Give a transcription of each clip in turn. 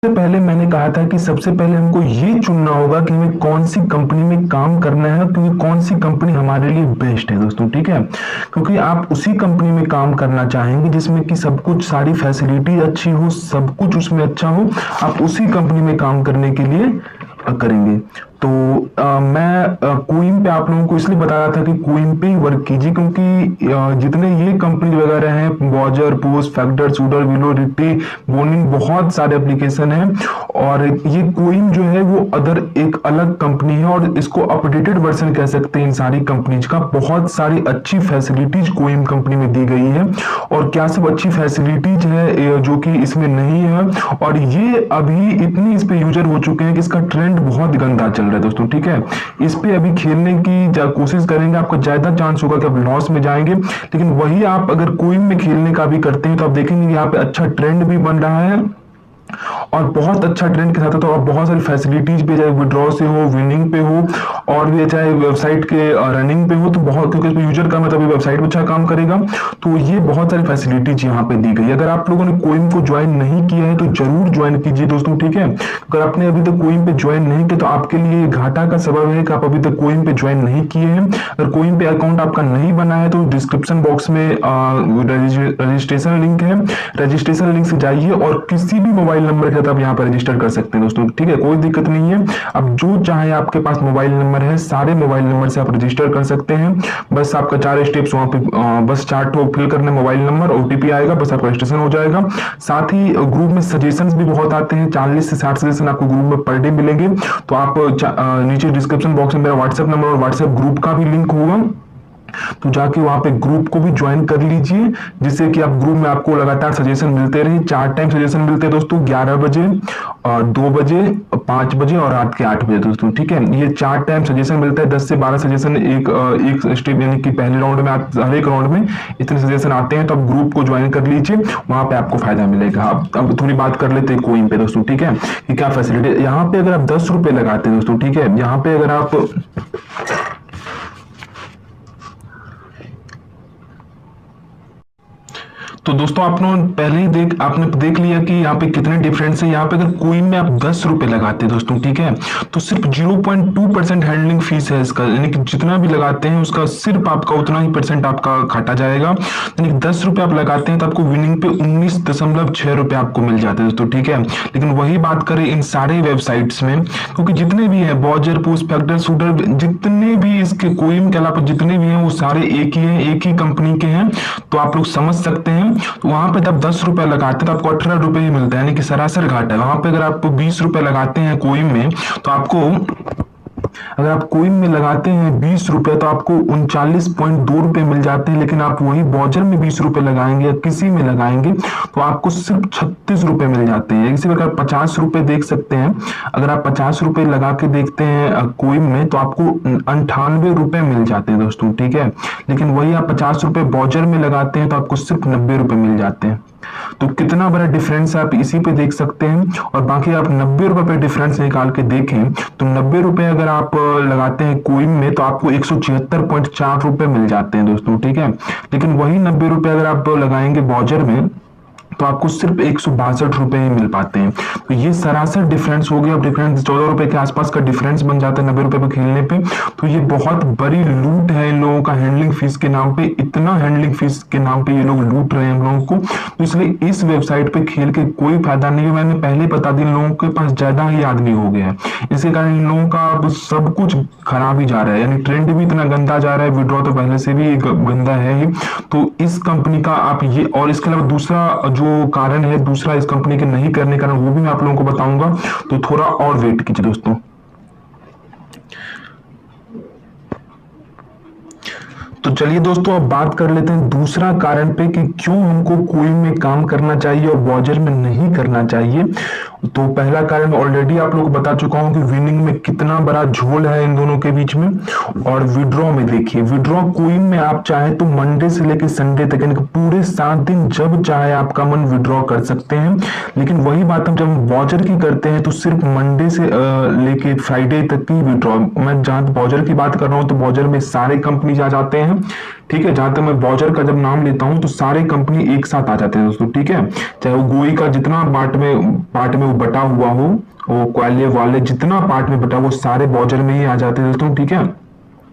पहले मैंने कहा था कि सबसे पहले हमको ये चुनना होगा कि हमें कौन सी कंपनी में काम करना है, क्योंकि कौन सी कंपनी हमारे लिए बेस्ट है दोस्तों, ठीक है। क्योंकि आप उसी कंपनी में काम करना चाहेंगे जिसमें कि सब कुछ, सारी फैसिलिटी अच्छी हो, सब कुछ उसमें अच्छा हो, आप उसी कंपनी में काम करने के लिए करेंगे। तो मैं क्वीन पे आप लोगों को इसलिए बता रहा था कि क्वीन पे ही वर्क कीजिए, क्योंकि जितने ये कंपनी वगैरह हैं, बॉजर, पोस्ट, फैक्टर, सूडर, विलो, रिट्टी, बोनिन, बहुत सारे एप्लीकेशन हैं, और ये क्वीन जो है वो अदर एक अलग कंपनी है, और इसको अपडेटेड वर्जन कह सकते हैं इन सारी कंपनीज का। बहुत सारी अच्छी फैसिलिटीज क्वीन कंपनी में दी गई है, और क्या सब अच्छी फैसिलिटीज है जो कि इसमें नहीं है, और ये अभी इतनी इस पे यूजर हो चुके हैं कि इसका ट्रेंड बहुत गंदा चल रहा है दोस्तों, ठीक है। इस पे अभी खेलने की कोशिश करेंगे, आपका ज्यादा चांस होगा कि आप लॉस में जाएंगे, लेकिन वही आप अगर क्वीन में खेलने का भी करते हैं तो आप देखेंगे यहाँ पे अच्छा ट्रेंड भी बन रहा है, और बहुत अच्छा ट्रेंड के साथ तो आप बहुत सारी फैसिलिटीज भी, चाहे विड्रॉ से हो, विनिंग पे हो, और भी चाहे वेबसाइट के रनिंग पे हो, तो बहुत, क्योंकि इसमें यूजर कम है तभी वेबसाइट अच्छा काम करेगा, तो ये बहुत सारी फैसिलिटीज यहाँ पे दी गई। अगर आप लोगों ने कोइन को ज्वाइन नहीं किया है तो जरूर ज्वाइन कीजिए दोस्तों, ठीक है। अगर आपने अभी तक कोइन पे ज्वाइन नहीं किया तो आपके लिए घाटा का सबब है कि आप अभी तक कोइन पे ज्वाइन नहीं किए हैं। अगर कोइन पे अकाउंट आपका नहीं बना है तो डिस्क्रिप्शन बॉक्स में रजिस्ट्रेशन लिंक है, रजिस्ट्रेशन लिंक से जाइए और किसी भी मोबाइल नंबर के साथ आप यहाँ पर रजिस्टर कर सकते हैं दोस्तों, ठीक है, कोई दिक्कत नहीं है। अब जो चाहे आपके पास मोबाइल नंबर है, सारे मोबाइल नंबर से आप रजिस्टर कर सकते हैं। बस आपका 4 स्टेप्स वहां पे, बस 4 ठो फिल करने, मोबाइल नंबर, ओटीपी आएगा, बस आपका रजिस्ट्रेशन हो जाएगा। साथ ही ग्रुप में सजेशंस भी बहुत आते हैं, 40 से 60 सजेशन आपको ग्रुप में पर डे मिलेंगे। तो आप नीचे डिस्क्रिप्शन बॉक्स में मेरा व्हाट्सएप नंबर और व्हाट्सएप ग्रुप का भी लिंक होगा, तो जाके वहां पे ग्रुप को भी ज्वाइन कर लीजिए, जिससे कि आप ग्रुप में आपको लगातार सजेशन मिलते रहे। 4 टाइम सजेशन मिलते हैं दोस्तों, 11 बजे, 2 बजे, 5 बजे और रात के 8 बजे दोस्तों, ठीक है। ये 4 टाइम सजेशन मिलता है, 10 से 12 सजेशन एक स्टेप, यानी कि पहले राउंड में, हर एक राउंड में इतने सजेशन आते हैं। तो आप ग्रुप को ज्वाइन कर लीजिए, वहां पे आपको फायदा मिलेगा। अब थोड़ी बात कर लेते हैं कोइन पे दोस्तों, ठीक है, कि क्या फैसिलिटी यहाँ पे। अगर आप 10 रुपए लगाते हैं दोस्तों, ठीक है, यहाँ पे अगर आप तो दोस्तों आपने देख लिया कि यहाँ पे कितने डिफरेंस है। यहाँ पे अगर कोइन में आप 10 रुपए लगाते हैं दोस्तों, ठीक है, तो सिर्फ 0.2% हैंडलिंग फीस है इसका, यानी कि जितना भी लगाते हैं उसका सिर्फ आपका उतना ही परसेंट आपका काटा जाएगा। यानी कि 10 रुपए आप लगाते हैं तो आपको विनिंग पे 19.6 रुपए आपको मिल जाते हैं दोस्तों, ठीक है। लेकिन वही बात करें इन सारे वेबसाइट्स में, क्योंकि जितने भी है बॉजर, पोस्ट, फैक्टर, सूडर, जितने भी इसके कोइन के अलावा जितने भी हैं वो सारे एक ही हैं, एक ही कंपनी के हैं, तो आप लोग समझ सकते हैं। तो वहां पे जब 10 रुपए लगाते हैं तो आपको 18 रुपए ही मिलता है, यानी कि सरासर घाटा है। वहां पे अगर आप 20 रुपए लगाते हैं कोइन में तो आपको, अगर आप कोइन में लगाते हैं 20 रुपए तो आपको 39.2 रुपए मिल जाते हैं। लेकिन आप वही बॉजर में 20 रुपए लगाएंगे या किसी में लगाएंगे तो आपको सिर्फ 36 रुपए मिल जाते हैं। इसी प्रकार 50 रुपए देख सकते हैं, अगर आप 50 रुपए लगा के देखते हैं कोइन में तो आपको 98 रुपए मिल जाते हैं दोस्तों, ठीक है। लेकिन वही आप 50 रुपए बॉजर में लगाते हैं तो आपको सिर्फ 90 रुपए मिल जाते हैं। तो कितना बड़ा डिफरेंस है आप इसी पे देख सकते हैं। और बाकी आप 90 रुपए पे डिफरेंस निकाल के देखें तो 90 रुपए अगर आप लगाते हैं कोइन में तो आपको 176.4 रुपए मिल जाते हैं दोस्तों, ठीक है। लेकिन वही 90 रुपए अगर आप लगाएंगे बॉजर में तो आपको सिर्फ 162 रुपए ही मिल पाते हैं। तो ये सरासर डिफरेंस हो गया। अब डिफरेंस 14 रुपए के आसपास का डिफरेंस बन जाता है 90 रुपए पे खेलने पे। तो ये बहुत बड़ी लूट है इन लोगों का हैंडलिंग फीस के नाम पे। इतना हैंडलिंग फीस के नाम पे ये लोग लूट रहे हैं हम लोगों को। तो इसलिए इस वेबसाइट पे खेल के कोई फायदा नहीं है। मैंने पहले बता दिया, इन लोगों के पास ज्यादा ही आदमी हो गया है, इसके कारण इन लोगों का अब सब कुछ खराब ही जा रहा है। यानी ट्रेंड भी इतना गंदा जा रहा है, विड्रॉ तो पहले से भी गंदा है ही। तो इस कंपनी का आप ये, और इसके अलावा दूसरा जो कारण है, दूसरा इस कंपनी के नहीं करने का, वो भी मैं आप लोगों को बताऊंगा। तो थोड़ा और वेट कीजिए दोस्तों। तो चलिए दोस्तों अब बात कर लेते हैं दूसरा कारण पे कि क्यों हमको कोइन में काम करना चाहिए और बॉजर में नहीं करना चाहिए। तो पहला कारण ऑलरेडी आप लोगों को बता चुका हूं कि विनिंग में कितना बड़ा झोल है इन दोनों के बीच में। और विड्रॉ में देखिए, विड्रॉ कोइन में आप चाहे तो मंडे से लेकर संडे तक, यानी कि पूरे 7 दिन जब चाहे आपका मन विड्रॉ कर सकते हैं। लेकिन वही बात हम जब बॉजर की करते हैं तो सिर्फ मंडे से लेके फ्राइडे तक की विड्रॉ। मैं जहां बॉजर की बात कर रहा हूं तो बॉजर में सारे कंपनी आ जाते हैं, है, ठीक है। जहां तक मैं वाउचर का जब नाम लेता हूं तो सारे कंपनी एक साथ आ जाते हैं दोस्तों, ठीक है। चाहे वो गोई का जितना पार्ट में वो बटा हुआ हो, वो क्वाले वाले जितना पार्ट में बटा वो सारे वाउचर में ही आ जाते हैं दोस्तों, ठीक है।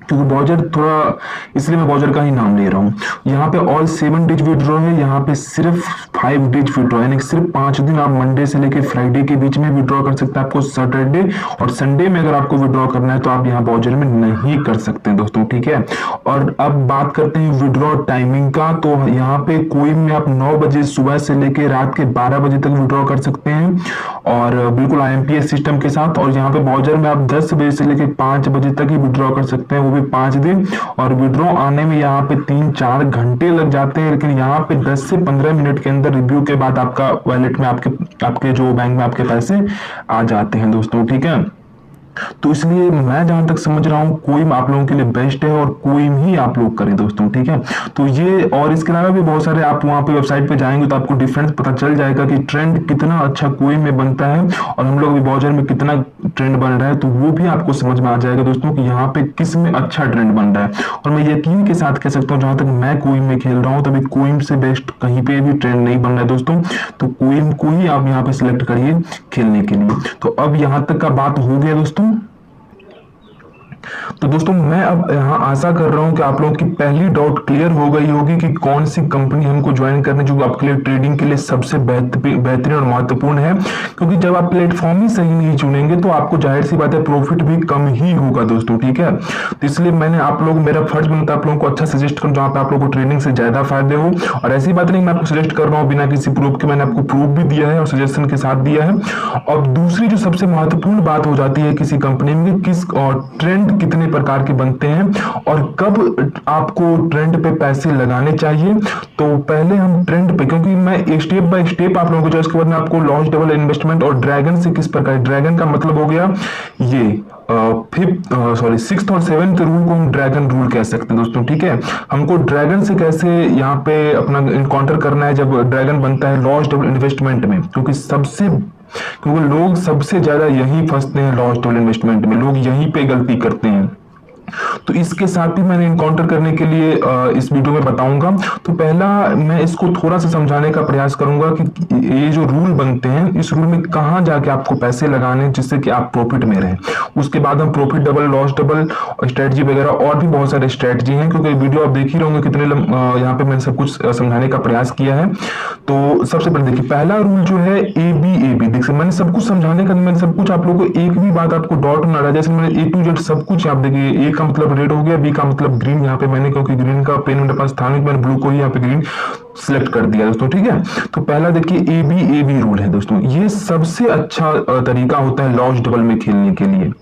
क्योंकि वाउचर थोड़ा, इसलिए मैं वाउचर का ही नाम ले रहा हूँ। यहाँ पे ऑल 7 डेज विड्रॉ है, यहाँ पे सिर्फ 5 डेज विड्रॉ है, यानी सिर्फ 5 दिन आप मंडे से लेकर फ्राइडे के बीच में विड्रॉ कर सकते हैं। आपको सैटरडे और संडे में अगर आपको विड्रॉ करना है तो आप यहाँ वाउचर में नहीं कर सकते हैं दोस्तों, ठीक है। और अब बात करते हैं विड्रॉ टाइमिंग का, तो यहाँ पे कोई में आप 9 बजे सुबह से लेकर रात के 12 बजे तक विड्रॉ कर सकते हैं, और बिल्कुल IMPS सिस्टम के साथ। और यहाँ पे वाउचर में आप 10 बजे से लेकर 5 बजे तक ही विड्रॉ कर सकते हैं, वो भी 5 दिन। और विड्रॉ आने में यहाँ पे 3-4 घंटे लग जाते हैं, लेकिन यहाँ पे 10 से 15 मिनट के अंदर रिव्यू के बाद आपका वॉलेट में आपके जो बैंक में आपके पैसे आ जाते हैं दोस्तों, ठीक है। तो इसलिए मैं जहां तक समझ रहा हूं कोइम आप लोगों के लिए बेस्ट है, और कोइम ही आप लोग करें दोस्तों, ठीक है। तो ये, और इसके अलावा भी बहुत सारे, आप वहां पे वेबसाइट पे जाएंगे तो आपको डिफरेंस पता चल जाएगा कि ट्रेंड कितना अच्छा कोइम में बनता है, और हम लोग वाउचर में कितना ट्रेंड बन रहा है, तो वो भी आपको समझ में आ जाएगा दोस्तों कि यहाँ पे किस में अच्छा ट्रेंड बन रहा है। और मैं यकीन के साथ कह सकता हूँ, जहां तक मैं कोइम में खेल रहा हूँ, तभी कोइम से बेस्ट कहीं पे भी ट्रेंड नहीं बन रहा है दोस्तों। तो कोइम को ही आप यहाँ पे सिलेक्ट करिए खेलने के लिए। तो अब यहाँ तक का बात हो गया दोस्तों। तो दोस्तों मैं अब यहाँ आशा कर रहा हूँ कि आप लोगों की पहली डाउट क्लियर हो गई होगी कि कौन सी कंपनी हमको ज्वाइन करनी जो आपके लिए ट्रेडिंग के लिए सबसे बेहतरीन और महत्वपूर्ण है। क्योंकि जब आप प्लेटफॉर्म ही सही नहीं चुनेंगे तो आपको जाहिर सी बात है प्रॉफिट भी कम ही होगा दोस्तों, ठीक है। तो इसलिए मैंने आप लोग, मेरा फर्ज बनता है आप लोगों को अच्छा सजेस्ट करूँ जहाँ पे आप लोगों को ट्रेडिंग से ज्यादा फायदे हो। और ऐसी बात नहीं मैं आपको सजेस्ट कर रहा हूँ बिना किसी प्रूफ के, मैंने आपको प्रूफ भी दिया है और सजेशन के साथ दिया है। और दूसरी जो सबसे महत्वपूर्ण बात हो जाती है किसी कंपनी में, किस और ट्रेंड कितने प्रकार के बनते हैं और कब आपको ट्रेंड पे पैसे लगाने चाहिए। तो पहले हम ट्रेंड पे, क्योंकि मैं स्टेप बाय स्टेप आप लोगों को, उसके बाद में आपको लॉन्च डबल इन्वेस्टमेंट और ड्रैगन से किस प्रकार, ड्रैगन का मतलब हो गया ये सिक्स्थ और सेवेंथ रूल को हम ड्रैगन रूल कह सकते हैं दोस्तों, ठीक है। हमको ड्रैगन से कैसे यहाँ पे अपना इनकाउंटर करना है जब ड्रैगन बनता है लॉन्च डबल इन्वेस्टमेंट में, क्योंकि लोग सबसे ज्यादा यही फंसते हैं लॉन्च डबल इन्वेस्टमेंट में, लोग यहीं पे गलती करते हैं। तो इसके साथ ही मैंने इनकाउंटर करने के लिए इस वीडियो में बताऊंगा। तो पहला मैं इसको थोड़ा सा समझाने का प्रयास करूंगा कि ये जो रूल बनते हैं, इस रूल में कहां जाके आपको पैसे लगाने जिससे कि आप प्रॉफिट में रहें। उसके बाद हम profit double, loss double, strategy वगैरह और भी बहुत सारे स्ट्रेटजी हैं, क्योंकि वीडियो आप देख ही रहोगे कितने यहाँ पे मैंने सब कुछ समझाने का प्रयास किया है। तो सबसे पहले देखिए, पहला रूल जो है AB। देखिए मैंने सब कुछ समझाने का, मैंने सब कुछ आप लोगों को एक भी बात आपको डाउट ना रहा, जैसे मैंने A to Z सब कुछ आप देखिए, A का मतलब रेड हो गया, B का मतलब ग्रीन, यहाँ पे मैंने क्योंकि ग्रीन का पेन मेरे पास था नहीं, मैंने ब्लू को ही यहाँ पे ग्रीन सिलेक्ट कर दिया दोस्तों, ठीक है। तो पहला देखिए AB रूल है दोस्तों, ये सबसे अच्छा तरीका होता है लॉस डबल में खेलने के लिए,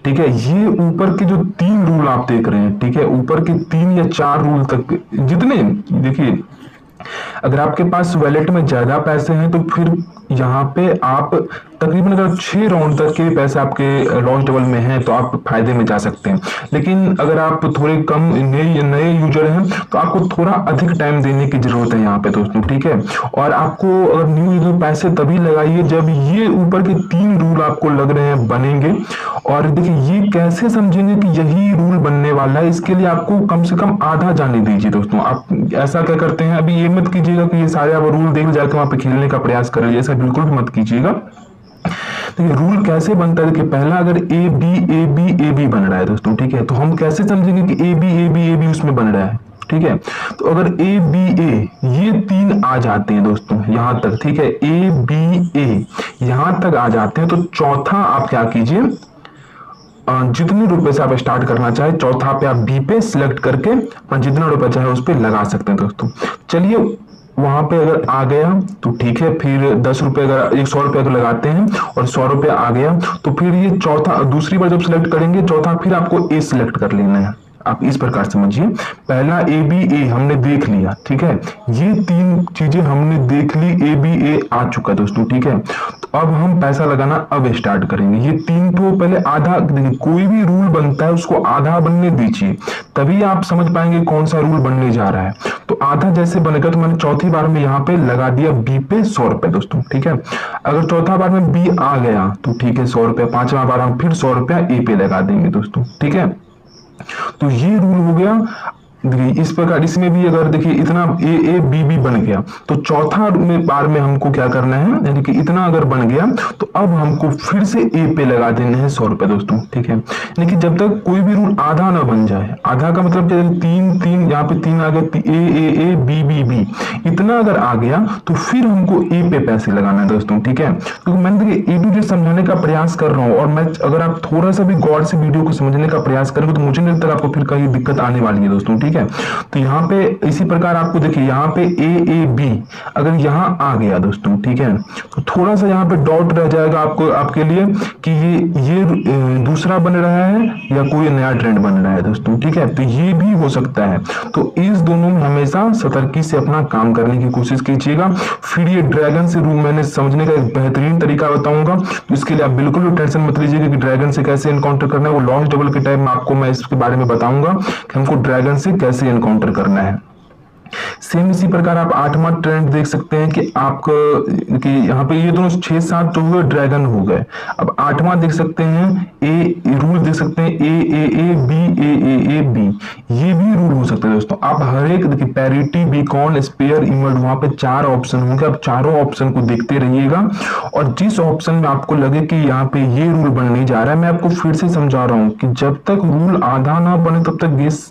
ठीक है। ये ऊपर के जो 3 रूल आप देख रहे हैं, ठीक है, ऊपर के 3 या 4 रूल तक जितने, देखिए अगर आपके पास वैलेट में ज्यादा पैसे हैं तो फिर यहाँ पे आप तकरीबन अगर 6 राउंड तक के पैसे आपके लॉन्च डबल में हैं तो आप फायदे में जा सकते हैं। लेकिन अगर आप थोड़े कम नए यूजर हैं तो आपको थोड़ा अधिक टाइम देने की जरूरत है यहाँ पे दोस्तों, ठीक है। और आपको अगर न्यू यूजर पैसे तभी लगाइए जब ये ऊपर के 3 रूल आपको लग रहे हैं बनेंगे। और देखिए ये कैसे समझेंगे कि यही रूल बनने वाला है, इसके लिए आपको कम से कम आधा जाने दीजिए दोस्तों। आप ऐसा क्या करते हैं, अभी ये मत कीजिएगा कि ये सारे आप रूल देख जाके वहां पे खेलने का प्रयास करें, ऐसा बिल्कुल भी मत कीजिएगा। तो ये रूल कैसे बनता है, देखिए पहला अगर AB बन रहा है दोस्तों, ठीक है, तो हम कैसे समझेंगे कि AB उसमें बन रहा है, ठीक है। तो अगर ABA ये 3 आ जाते हैं दोस्तों यहां तक, ठीक है, ABA यहां तक आ जाते हैं, तो चौथा आप क्या कीजिए, जितने रुपए से आप स्टार्ट करना चाहे, चौथा पे आप B पे सिलेक्ट करके जितना रुपए चाहे उस पे लगा सकते हैं दोस्तों। चलिए वहां पे अगर आ गया तो ठीक है, फिर 10 रुपए अगर 100 रुपए अगर लगाते हैं और 100 रुपए आ गया तो फिर ये चौथा, दूसरी बार जब सिलेक्ट करेंगे चौथा, फिर आपको A सिलेक्ट कर लेना है। आप इस प्रकार समझिए, पहला ABA हमने देख लिया, ठीक है, ये 3 चीजें हमने देख ली, ABA आ चुका दोस्तों, ठीक है। तो अब हम पैसा लगाना अब स्टार्ट करेंगे। ये 3 तो पहले आधा, देखिए कोई भी रूल बनता है उसको आधा बनने दीजिए, तभी आप समझ पाएंगे कौन सा रूल बनने जा रहा है। तो आधा जैसे बनेगा, तो मैंने चौथी बार में यहाँ पे लगा दिया B पे 100 रुपए दोस्तों, ठीक है। अगर चौथा बार में B आ गया तो ठीक है 100 रुपए, 5वां बार हम फिर 100 रुपया A पे लगा देंगे दोस्तों, ठीक है। तो ये रूल हो गया देखिए इस प्रकार इसमें भी अगर देखिए इतना ए ए बी बी बन गया तो चौथा बार में हमको क्या करना है, यानी कि इतना अगर बन गया तो अब हमको फिर से ए पे लगा देने हैं 100 रुपए दोस्तों, ठीक है। लेकिन जब तक कोई भी रूल आधा ना बन जाए, आधा का मतलब क्या, तीन तीन यहाँ पे तीन आ गया, ए बी बी बी इतना अगर आ गया तो फिर हमको ए पे पैसे लगाना है दोस्तों, ठीक है। क्योंकि मैंने देखिए ए टू जेड समझाने का प्रयास कर रहा हूँ, और मैं अगर आप थोड़ा सा भी गौर से वीडियो को समझने का प्रयास करेंगे तो मुझे नहीं लगता आपको फिर कहीं दिक्कत आने वाली है दोस्तों, ठीक है। तो यहाँ पे इसी प्रकार आपको देखिए यहाँ पे ए बी अगर यहाँ आ गया दोस्तों, ठीक है, तो थोड़ा सा यहाँ पे डॉट रह जाएगा आपको, आपके लिए कि ये दूसरा बन रहा है या कोई नया ट्रेंड बन रहा है दोस्तों, ठीक है। तो ये भी हो सकता है, तो इस दोनों में हमेशा सतर्की से अपना काम करने की कोशिश कीजिएगा। फिर ये ड्रैगन से रूल मैंने समझने का एक बेहतरीन तरीका बताऊंगा, तो इसके लिए आप बिल्कुल भी टेंशन मत लीजिएगा कि ड्रैगन से कैसे एनकाउंटर करना है। वो लॉन्च डबल के टाइम में आपको मैं इसके बारे में बताऊंगा कि हमको ड्रैगन से कैसे एनकाउंटर करना है। सेम इसी प्रकार आप 8वां ट्रेंड देख सकते हैं कि आपको कि यहाँ पे ये दोनों 6-7 तो हुए, ड्रैगन हो गए। अब 8वां देख सकते हैं, ए रूल देख सकते हैं, ए बी, ये भी रूल हो सकता है दोस्तों। आप हर एक देखिए पैरिटी, बीकॉन, स्पेयर, इमर्ड, वहां पे 4 ऑप्शन होंगे, आप चारों ऑप्शन को देखते रहिएगा, और जिस ऑप्शन में आपको लगे कि यहाँ पे ये रूल बनने जा रहा है, मैं आपको फिर से समझा रहा हूँ कि जब तक रूल आधा ना बने तब तक गेस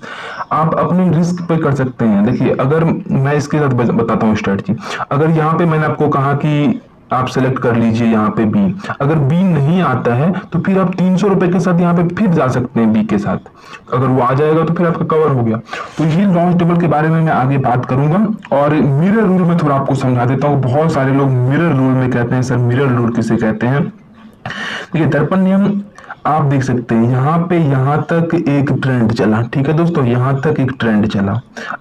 आप अपने रिस्क पे कर सकते हैं। देखिए अगर मैं इसके साथ बताता हूँ स्ट्रेटजी, अगर यहाँ पे मैंने आपको कहा कि आप सेलेक्ट कर लीजिए यहाँ पे बी, अगर बी नहीं आता है तो फिर आप 300 रुपए के साथ यहाँ पे फिर जा सकते हैं बी के साथ, अगर वो आ जाएगा तो फिर आपका कवर हो गया। तो ये लॉन्च टेबल के बारे में मैं आगे बात करूंगा, और मिरर रूल में थोड़ा आपको समझा देता हूँ। बहुत सारे लोग मिरर रूल में कहते हैं सर मिरर रूल किसे कहते हैं। देखिए दर्पण नियम आप देख सकते हैं, यहाँ पे यहाँ तक एक ट्रेंड चला, ठीक है दोस्तों, यहाँ तक एक ट्रेंड चला।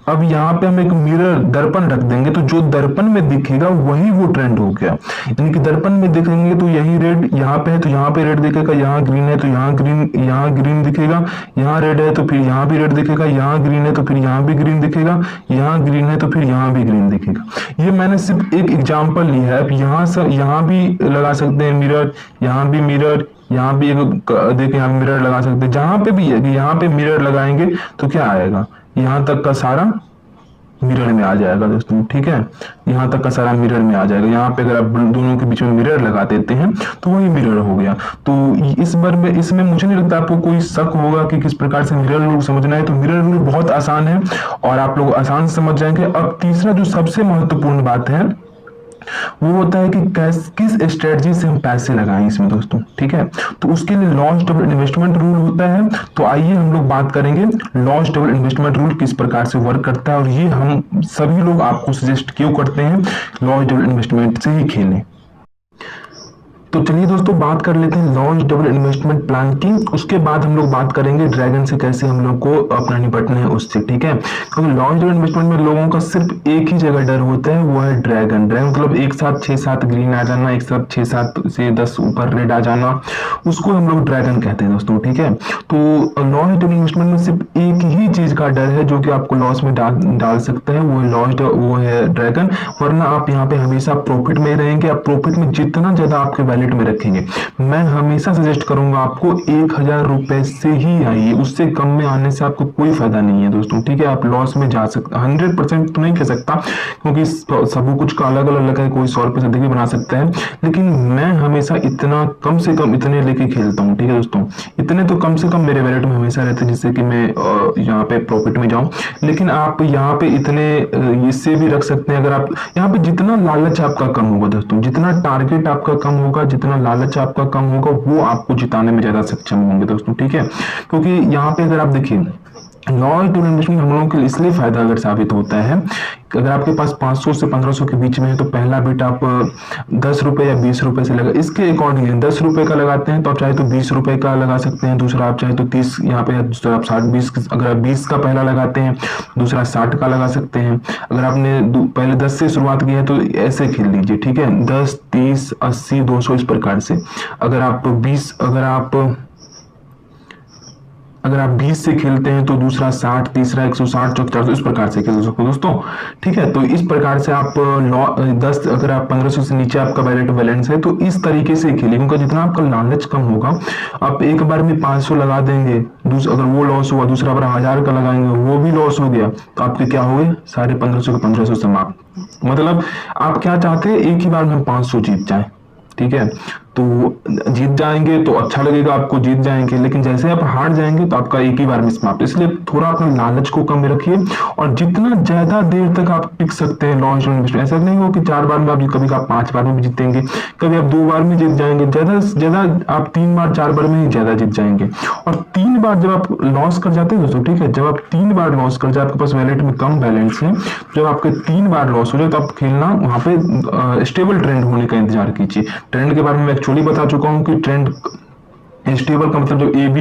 अब यहाँ पे हम एक मिरर दर्पण रख देंगे तो जो दर्पण में दिखेगा वही वो ट्रेंड हो गया। यानी कि दर्पण में देखेंगे तो यही रेड यहाँ पे है तो यहाँ पे रेड दिखेगा, यहाँ ग्रीन है तो यहाँ ग्रीन दिखेगा, यहाँ रेड है तो फिर यहाँ भी रेड दिखेगा, यहाँ ग्रीन है तो फिर यहाँ भी ग्रीन दिखेगा, यहाँ ग्रीन है तो फिर यहाँ भी ग्रीन दिखेगा। ये मैंने सिर्फ एक एग्जाम्पल लिया है। अब यहाँ भी लगा सकते हैं मिरर, यहाँ भी मिरर, यहाँ भी देखिए यहाँ मिरर लगा सकते हैं। जहां पे भी है कि यहाँ पे मिरर लगाएंगे तो क्या आएगा, यहाँ तक का सारा मिरर में आ जाएगा दोस्तों, ठीक है, यहाँ तक का सारा मिरर में आ जाएगा। यहाँ पे अगर आप दोनों के बीच में मिरर लगा देते हैं तो वही मिरर हो गया। तो इस बार में इसमें मुझे नहीं लगता आपको कोई शक होगा कि किस प्रकार से मिरर रूल समझना है। तो मिरर रूल बहुत आसान है और आप लोग आसान से समझ जाएंगे। अब तीसरा जो सबसे महत्वपूर्ण बात है वो होता है कि किस स्ट्रेटजी से हम पैसे लगाएं इसमें दोस्तों, ठीक है। तो उसके लिए लॉन्च डबल इन्वेस्टमेंट रूल होता है। तो आइए हम लोग बात करेंगे लॉन्च डबल इन्वेस्टमेंट रूल किस प्रकार से वर्क करता है, और ये हम सभी लोग आपको सजेस्ट क्यों करते हैं लॉन्च डबल इन्वेस्टमेंट से ही खेलें। तो चलिए दोस्तों बात कर लेते हैं लॉन्च डबल इन्वेस्टमेंट प्लान की। उसके बाद हम लोग बात करेंगे ड्रैगन से कैसे हम लोग को अपना निपटना है उससे, ठीक है। क्योंकि लॉन्च डबल इन्वेस्टमेंट में लोगों का सिर्फ एक ही जगह डर होता है, वो है ड्रैगन। ड्रैगन मतलब एक साथ 6-7 ग्रीन आ जाना, एक साथ 6-7 से 10 ऊपर रेड आ जाना, उसको हम लोग ड्रैगन कहते हैं दोस्तों, ठीक है। तो लॉन्च डबल इन्वेस्टमेंट में सिर्फ एक ही चीज का डर है जो कि आपको लॉस में डाल सकता है, वो है ड्रैगन। वरना आप यहाँ पे हमेशा प्रॉफिट में रहेंगे। आप प्रॉफिट में जितना ज्यादा आपके वैलेट में रखेंगे, मैं हमेशा सजेस्ट करूंगा आपको 1000 रुपए से ही आइए, उससे कम में आने से आपको कोई फायदा नहीं है दोस्तों, ठीक है। आप लॉस में जा सकते 100% तो नहीं कह सकता क्योंकि सब कुछ का अलग अलग है, कोई 100 रुपए से अधिक भी बना सकता है, लेकिन मैं हमेशा इतना कम से कम इतने लेके खेलता हूँ, ठीक है दोस्तों। इतने तो कम से कम मेरे वैलेट में हमेशा रहते हैं जिससे कि मैं यहाँ पे प्रॉफिट में जाऊं। लेकिन आप यहाँ पे इतने इससे भी रख सकते हैं। अगर आप यहाँ पे जितना लालच आपका कम होगा दोस्तों, जितना टारगेट आपका कम होगा, जितना लालच आपका कम होगा, वो आपको जिताने में ज्यादा सक्षम होंगे दोस्तों, ठीक है। क्योंकि यहाँ पे अगर आप देखिए लॉन्च डबल इन्वेस्टमेंट हम लोगों के लिए इसलिए फायदा अगर साबित होता है कि अगर आपके पास 500 से 1500 के बीच में है तो पहला बिट आप 10 रुपए या 20 रुपए से लगा, इसके अकॉर्डिंगली 10 रुपए का लगाते हैं तो आप चाहे तो 20 रुपए का लगा सकते हैं, दूसरा आप चाहे तो 30 यहाँ पे, दूसरा आप 60-20, अगर आप 20 का पहला लगाते हैं दूसरा 60 का लगा सकते हैं। अगर आपने पहले 10 से शुरुआत की है तो ऐसे खेल लीजिए, ठीक है, 10, 30, 80, 200 इस प्रकार से। अगर आप 20, अगर आप अगर आप 20 से खेलते हैं तो दूसरा 60, तीसरा 160, चौथा 400, इस प्रकार से खेल सकते हो दोस्तों। ठीक है, तो इस प्रकार से आप 10, अगर आप 1500 से नीचे आपका वैलेट बैलेंस है तो इस तरीके से खेलिए, क्योंकि जितना आपका लालच कम होगा, आप एक बार में 500 लगा देंगे, अगर वो लॉस हुआ, दूसरा बार 1000 का लगाएंगे, वो भी लॉस हो गया, तो आपके क्या हो गए, साढ़े 1500 के 1500 समाप्त। मतलब आप क्या चाहते हैं, एक ही बार में 500 जीत जाए। ठीक है, तो जीत जाएंगे तो अच्छा लगेगा आपको, जीत जाएंगे, लेकिन जैसे आप हार जाएंगे तो आपका एक ही बार में समाप्त। इसलिए थोड़ा अपने लालच को कम रखिए, और जितना ज्यादा देर तक आप टिक सकते हैं लॉन्च इन्वेस्टमेंट, ऐसा नहीं हो कि 4 बार में आप, कभी आप 5 बार में भी जीतेंगे, कभी आप 2 बार में जीत जाएंगे, ज्यादा से ज्यादा आप 3 बार 4 बार में ही ज्यादा जीत जाएंगे। और 3 बार जब आप लॉस कर जाते हैं दोस्तों, ठीक है, जब आप 3 बार लॉस कर जाए, आपके पास वैलेट में कम बैलेंस है, जब आपके 3 बार लॉस हो जाए, तो आप खेलना वहां पे स्टेबल ट्रेंड होने का इंतजार कीजिए। ट्रेंड के बारे में एक्चुअली बता चुका हूँ कि ट्रेंड स्टेबल का मतलब जो ए बी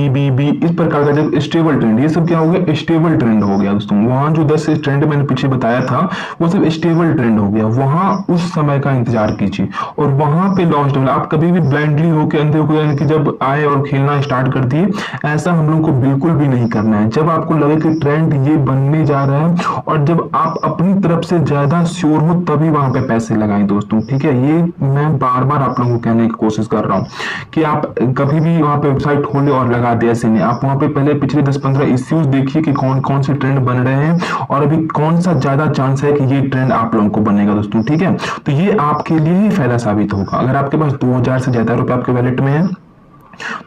बी बी इस प्रकार का जब स्टेबल ट्रेंड, ये सब क्या हो गया, स्टेबल ट्रेंड हो गया दोस्तों। वहां जो 10 ट्रेंड मैंने पीछे बताया था वो सब स्टेबल ट्रेंड हो गया, वहां उस समय का इंतजार कीजिए, और वहां पे लॉन्च होगा। आप कभी भी ब्लाइंडली होकर अंधे होकर कि जब आए और खेलना स्टार्ट कर दिए, ऐसा हम लोग को बिल्कुल भी नहीं करना है। जब आपको लगे कि ट्रेंड ये बनने जा रहा है, और जब आप अपनी तरफ से ज्यादा श्योर हो, तभी वहां पे पैसे लगाएं दोस्तों। ठीक है, ये मैं बार बार आप लोगों को कहने की कोशिश कर रहा हूँ कि आप कभी भी वहां पे वेबसाइट खोले और लगा दे, ऐसे नहीं। आप वहां पे पहले पिछले 10-15 इश्यूज देखिए कि कौन कौन से ट्रेंड बन रहे हैं, और अभी कौन सा ज्यादा चांस है कि ये ट्रेंड आप लोगों को बनेगा दोस्तों। ठीक है, तो ये आपके लिए ही फायदा साबित होगा। अगर आपके पास 2000 से ज्यादा रुपए आपके वैलेट में है,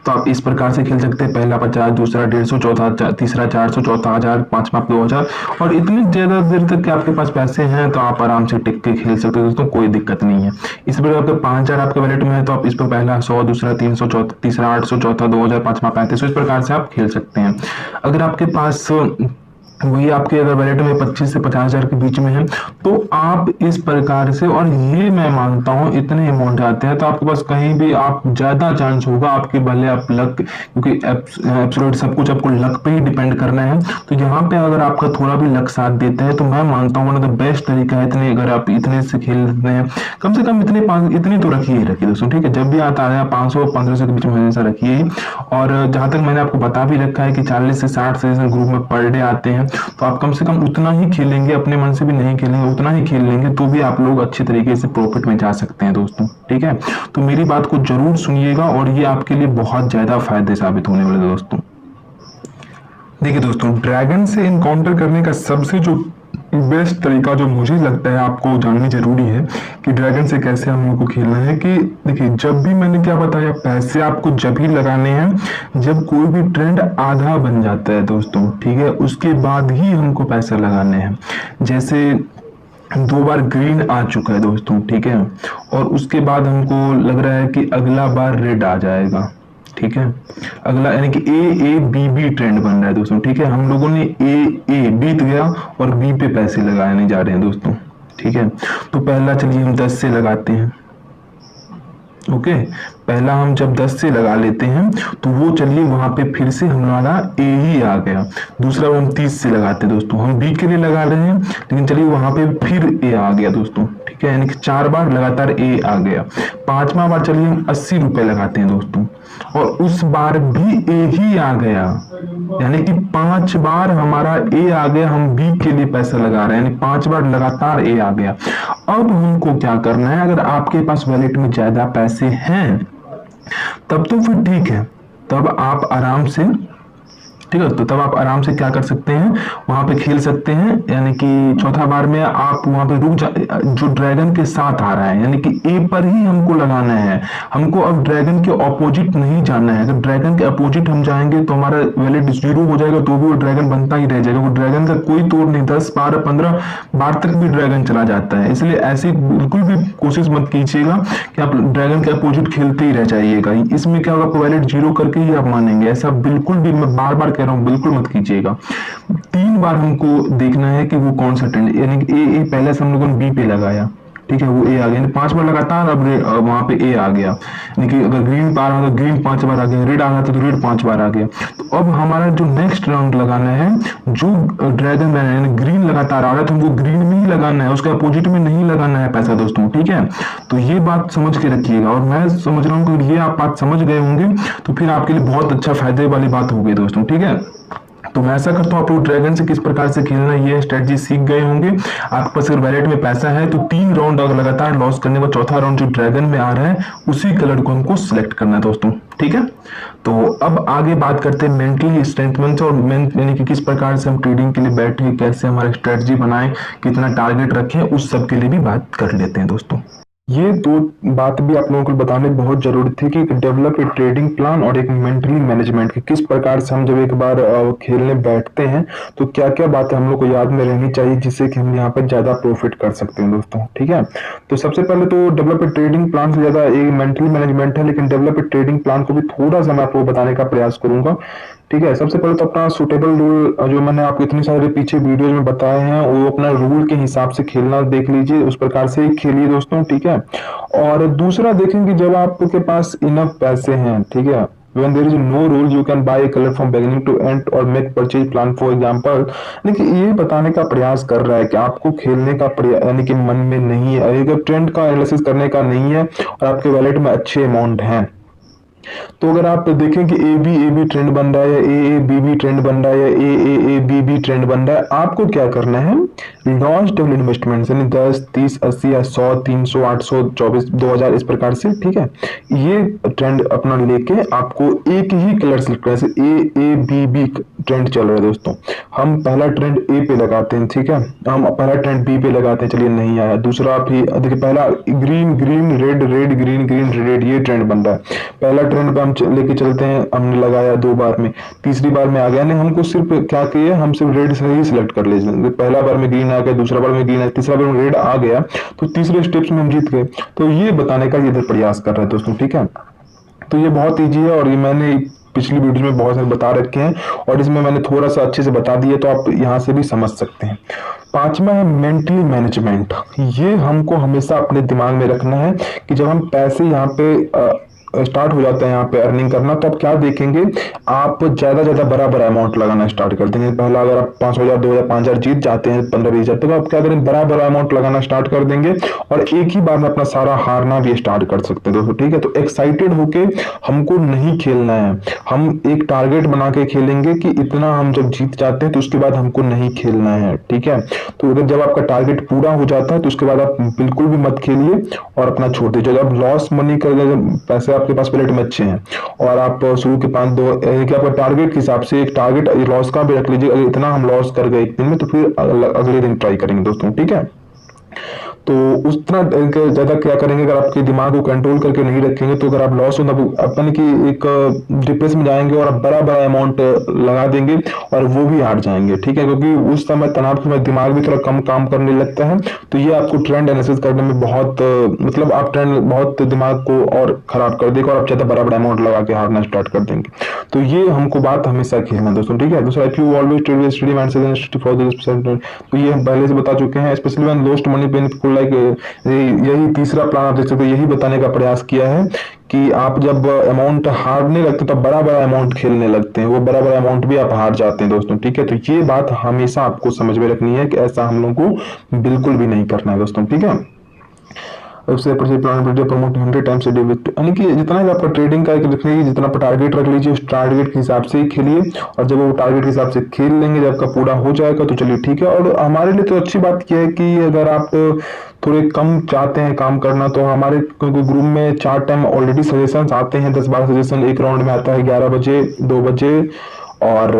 तो आप इस प्रकार से खेल सकते हैं, पहला 50, दूसरा 150, चौथा तीसरा 400, चौथा 1000, पांचवा 2000, और इतनी ज्यादा देर तक के आपके पास पैसे हैं तो आप आराम से टिक के खेल सकते हो दोस्तों, कोई दिक्कत नहीं है। इस प्रकार आपके 5000 आपके वैलेट में है, तो आप इस पर पहला 100, दूसरा 300, चौथा तीसरा 800, चौथा 2000, पांचवा 3500, इस प्रकार से आप खेल सकते हैं। अगर आपके पास वही आपके अगर वैलेट में 25 से 50,000 के बीच में है, तो आप इस प्रकार से, और ये मैं मानता हूं इतने अमाउंट आते हैं तो आपके पास कहीं भी आप ज्यादा चांस होगा आपके, भले आप लक, क्योंकि एब्सोल्यूट सब कुछ आपको लक पे ही डिपेंड करना है, तो यहाँ पे अगर आपका थोड़ा भी लक साथ देता है तो मैं मानता हूँ वन ऑफ द बेस्ट तरीका है। इतने अगर आप इतने से खेल रहे हैं, कम से कम इतने तो रखिए दोस्तों। ठीक है, जब भी आता है 500-1500 के बीच में हमेशा रखिए। और जहां तक मैंने आपको बता भी रखा है कि 40 से 60 सेशन ग्रुप में पर डे आते हैं, तो आप कम से कम उतना ही खेलेंगे, अपने मन से भी नहीं खेलेंगे, उतना ही खेल लेंगे, तो भी आप लोग अच्छे तरीके से प्रॉफिट में जा सकते हैं दोस्तों। ठीक है, तो मेरी बात को जरूर सुनिएगा, और ये आपके लिए बहुत ज्यादा फायदे साबित होने वाले दोस्तों। देखिए दोस्तों, ड्रैगन से इनकाउंटर करने का सबसे जो बेस्ट तरीका जो मुझे लगता है आपको जाननी जरूरी है कि ड्रैगन से कैसे हम लोग को खेलना है, कि देखिए जब भी मैंने क्या बताया, पैसे आपको जब ही लगाने हैं जब कोई भी ट्रेंड आधा बन जाता है दोस्तों। ठीक है, उसके बाद ही हमको पैसे लगाने हैं। जैसे 2 बार ग्रीन आ चुका है दोस्तों, ठीक है, और उसके बाद हमको लग रहा है कि अगला बार रेड आ जाएगा। ठीक है, अगला यानी कि ए बी ट्रेंड बन रहा है दोस्तों। ठीक है, हम लोगों ने ए बीत गया और बी पे पैसे लगाने जा रहे हैं दोस्तों। ठीक है, तो पहला चलिए हम 10 से लगाते हैं। ओके, पहला हम जब 10 से लगा लेते हैं तो वो चलिए वहां पे फिर से हमारा ए ही आ गया। दूसरा हम 30 से लगाते हैं दोस्तों, हम बी के लिए लगा रहे हैं, लेकिन चलिए वहां पे फिर ए आ गया दोस्तों। ठीक है, यानी कि 4 बार लगातार ए आ गया। 5वां बार चलिए हम 80 रुपए लगाते हैं दोस्तों, और उस बार भी ए ही आ गया, यानी कि 5 बार हमारा ए आ गया, हम बी के लिए पैसा लगा रहे हैं, यानी 5 बार लगातार ए आ गया। अब हमको क्या करना है, अगर आपके पास वैलेट में ज्यादा पैसे हैं तब तो फिर ठीक है, तब आप आराम से, ठीक है, तो तब आप आराम से क्या कर सकते हैं, वहां पे खेल सकते हैं। यानी कि चौथा बार में आप वहां पे रुक जा, जो ड्रैगन के साथ आ रहा है, यानी कि ए पर ही हमको लगाना है, हमको अब ड्रैगन के ऑपोजिट नहीं जाना है। अगर ड्रैगन के अपोजिट हम जाएंगे तो हमारा वैलेट 0 हो जाएगा, तो भी वो ड्रैगन बनता ही रह जाएगा, वो ड्रैगन का कोई तोड़ नहीं। 10, 12, 15 बार तक भी ड्रैगन चला जाता है। इसलिए ऐसी बिल्कुल भी कोशिश मत कीजिएगा कि आप ड्रैगन के अपोजिट खेलते ही रह जाइएगा। इसमें क्या होगा, वैलेट 0 करके ही आप मानेंगे, ऐसा बिल्कुल भी, मैं बार बार कह रहा हूं, बिल्कुल मत कीजिएगा। 3 बार हमको देखना है कि वो कौन सा ट्रेंड, यानी कि ए पहले से हम लोगों ने बी पे लगाया। ठीक ठीक है, वो ए आ गया, 5 बार लगातार अब वहां पे ए आ गया, यानी कि अगर ग्रीन आ रहा है तो ग्रीन 5 बार आ गया, रेड आ रहा था तो रेड 5 बार आ गया। तो अब हमारा जो नेक्स्ट राउंड लगाना है, जो ड्रैगन यानी ग्रीन लगातार आ रहा है तो हमको ग्रीन में ही लगाना है, उसके अपोजिट में नहीं लगाना है पैसा दोस्तों, ठीक है। तो ये बात समझ के रखिएगा, और मैं समझ रहा हूँ कि ये आप बात समझ गए होंगे तो फिर आपके लिए बहुत अच्छा फायदे वाली बात होगी दोस्तों, ठीक है। तो मैं ऐसा करता हूँ आप लोग ड्रैगन से किस प्रकार से खेलना है ये स्ट्रेटजी सीख गए होंगे। आपके पास अगर वैलेट में पैसा है तो 3 राउंड अगर लगातार लॉस करने का चौथा राउंड जो ड्रैगन में आ रहा है उसी कलर को हमको सिलेक्ट करना है दोस्तों, ठीक है। तो अब आगे बात करते हैं मेंटली स्ट्रेंथमेंट और यानी कि किस प्रकार से हम ट्रेडिंग के लिए बैठे, कैसे हमारा स्ट्रेटजी बनाए, कितना टारगेट रखें, उस सब के लिए भी बात कर लेते हैं दोस्तों। ये 2 बात भी आप लोगों को बताने बहुत जरूरी थी कि डेवलप ए ट्रेडिंग प्लान और एक मेंटली मैनेजमेंट की किस प्रकार से हम जब एक बार खेलने बैठते हैं तो क्या क्या बातें हम लोग को याद में रहनी चाहिए जिससे कि हम यहाँ पर ज्यादा प्रॉफिट कर सकते हैं दोस्तों, ठीक है। तो सबसे पहले तो डेवलप ए ट्रेडिंग प्लान से ज्यादा एक मेंटली मैनेजमेंट है, लेकिन डेवलप ए ट्रेडिंग प्लान को भी थोड़ा सा मैं आपको बताने का प्रयास करूंगा, ठीक है। सबसे पहले तो अपना सुटेबल रूल जो मैंने आपको इतने सारे पीछे वीडियोज में बताए हैं वो अपना रूल के हिसाब से खेलना देख लीजिए, उस प्रकार से खेलिए दोस्तों, ठीक है। और दूसरा देखेंगे जब आपके पास इनफ पैसे हैं, ठीक है, when there is no rule you can buy a color from beginning to end or make purchase plan for example। लेकिन ये बताने का प्रयास कर रहा है कि आपको खेलने का यानी कि मन में नहीं है, अगर ट्रेंड का एनालिसिस करने का नहीं है और आपके वॉलेट में अच्छे अमाउंट हैं तो अगर आप देखें कि ए बी ट्रेंड बन रहा है या ए बी ट्रेंड बन रहा है या ए बी ट्रेंड बन रहा है, आपको क्या करना है, लॉन्च टेबल इन्वेस्टमेंट यानी 10, 30, 80 या 100, 300, 800, 24, 2000 इस प्रकार से, ठीक है। ये ट्रेंड अपना लेके आपको एक ही कलर सेलेक्ट करना है, ए बी ट्रेंड चल रहा है दोस्तों, हम पहला ट्रेंड ए पे लगाते हैं, ठीक है, हम पहला ट्रेंड बी पे लगाते हैं, चलिए नहीं आया, दूसरा भी देखिए पहला green green red red green green red ये ट्रेंड बन रहा है, पहला ट्रेंड पे हम लेके चलते हैं, हमने लगाया 2 बार में, तीसरी बार में आ गया नहीं, हमको सिर्फ क्या किया, हम सिर्फ रेड से ही सिलेक्ट कर लीजिए, पहला बार में ग्रीन आ गया, दूसरा बार में ग्रीन आ गया, तीसरा बार में रेड आ गया, तो तीसरे स्टेप्स में हम जीत गए। तो ये बताने का इधर प्रयास कर रहे हैं दोस्तों, ठीक है। तो ये बहुत ईजी है और ये मैंने पिछली वीडियो में बहुत सारे बता रखे हैं और इसमें मैंने थोड़ा सा अच्छे से बता दिया तो आप यहाँ से भी समझ सकते हैं। 5वां है मेंटली मैनेजमेंट। ये हमको हमेशा अपने दिमाग में रखना है कि जब हम पैसे यहाँ पे स्टार्ट हो जाता है यहाँ पे अर्निंग करना, तो आप क्या देखेंगे, आप ज्यादा बड़ा अमाउंट लगाना स्टार्ट कर देंगे। पहला अगर आप 5,000, 2,000, 5,000 जीत जाते हैं 15-20,000, तो आप क्या करें, बड़ा अमाउंट लगाना स्टार्ट कर देंगे और एक ही बार में अपना सारा हारना भी स्टार्ट कर सकते हैं दोस्तों, ठीक है। तो एक्साइटेड होके हमको नहीं खेलना है, हम एक टारगेट बना के खेलेंगे कि इतना हम जब जीत जाते हैं तो उसके बाद हमको नहीं खेलना है, ठीक है। तो अगर जब आपका टारगेट पूरा हो जाता है तो उसके बाद आप बिल्कुल भी मत खेलिए और अपना छोड़ दीजिए। जब लॉस मनी कर पैसे आपके पास वैलेट में अच्छे हैं और आप शुरू के 5-2 आपका टारगेट के हिसाब से एक टारगेट लॉस का भी रख लीजिए, अगर इतना हम लॉस कर गए एक दिन में तो फिर अगले दिन ट्राई करेंगे दोस्तों, ठीक है। तो उस तरह ज्यादा क्या करेंगे, अगर आपके दिमाग को कंट्रोल करके नहीं रखेंगे तो अगर आप लॉस हो अपन की एक डिप्रेस में जाएंगे और आप बड़ा अमाउंट लगा देंगे और वो भी हार जाएंगे, ठीक है, क्योंकि उस समय तनाव के समय दिमाग भी थोड़ा कम काम करने लगता है। तो ये आपको ट्रेंड एनालिसिस करने में बहुत मतलब आप ट्रेंड बहुत दिमाग को और खराब कर देगा और आप ज्यादा बड़ा अमाउंट लगा के हारना स्टार्ट कर देंगे। तो ये हमको बात हमेशा खेलना दोस्तों, ठीक है। दूसरा, if you always trade with study mindset and study for this percent, तो ये हम पहले से बता चुके हैं, specially when lost money benefit like यही तीसरा प्लान आप देख सकते हो, यही बताने का प्रयास किया है कि आप जब अमाउंट हारने लगते हैं तो बड़ा अमाउंट खेलने लगते हैं, वो बड़ा अमाउंट भी आप हार जाते हैं दोस्तों, ठीक है। तो ये बात हमेशा आपको समझ में रखनी है कि ऐसा हम लोगों को बिल्कुल भी नहीं करना है दोस्तों, ठीक है। उससे प्रमोट 100 टाइम्स डे विथ, यानी कि जितना भी आपका ट्रेडिंग का रखने की जितना टारगेट रख लीजिए उस टारगेट के हिसाब से ही खेलिए और जब वो टारगेट के हिसाब से खेल लेंगे जब आपका पूरा हो जाएगा तो चलिए ठीक है। और हमारे लिए तो अच्छी बात यह है कि अगर आप थोड़े कम चाहते हैं काम करना तो हमारे ग्रुप में 4 टाइम ऑलरेडी सजेशंस आते हैं, 10-12 सजेशन एक राउंड में आता है, 11 बजे, 2 बजे और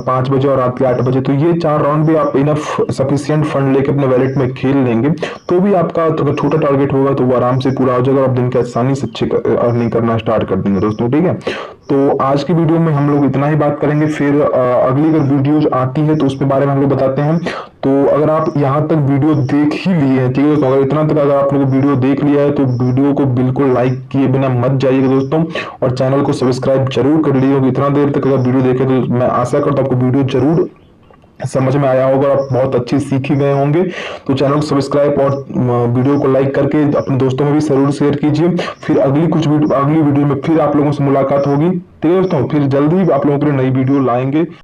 5 बजे और रात के 8 बजे। तो ये 4 राउंड भी आप इनफ सफिशिएंट फंड लेके अपने वैलेट में खेल लेंगे तो भी आपका अगर छोटा टारगेट होगा तो वो आराम से पूरा हो जाएगा और आप दिन के आसानी से अच्छी अर्निंग करना स्टार्ट कर देंगे दोस्तों, ठीक है। तो आज की वीडियो में हम लोग इतना ही बात करेंगे, फिर अगली अगर वीडियोज आती है तो उसके बारे में हम लोग बताते हैं। तो अगर आप यहाँ तक वीडियो देख ही लिए हैं, ठीक है, तो अगर इतना तक अगर आप लोग वीडियो देख लिया है तो वीडियो को बिल्कुल लाइक किए बिना मत जाइएगा दोस्तों और चैनल को सब्सक्राइब जरूर कर लीजिए। इतना देर तक अगर वीडियो देखे तो मैं आशा करता हूँ आपको वीडियो जरूर समझ में आया होगा, आप बहुत अच्छे सीख ही गए होंगे। तो चैनल को सब्सक्राइब और वीडियो को लाइक करके अपने दोस्तों में भी जरूर शेयर कीजिए। फिर अगली वीडियो में फिर आप लोगों से मुलाकात होगी। ठीक है दोस्तों, फिर जल्दी ही आप लोगों के लिए नई वीडियो लाएंगे।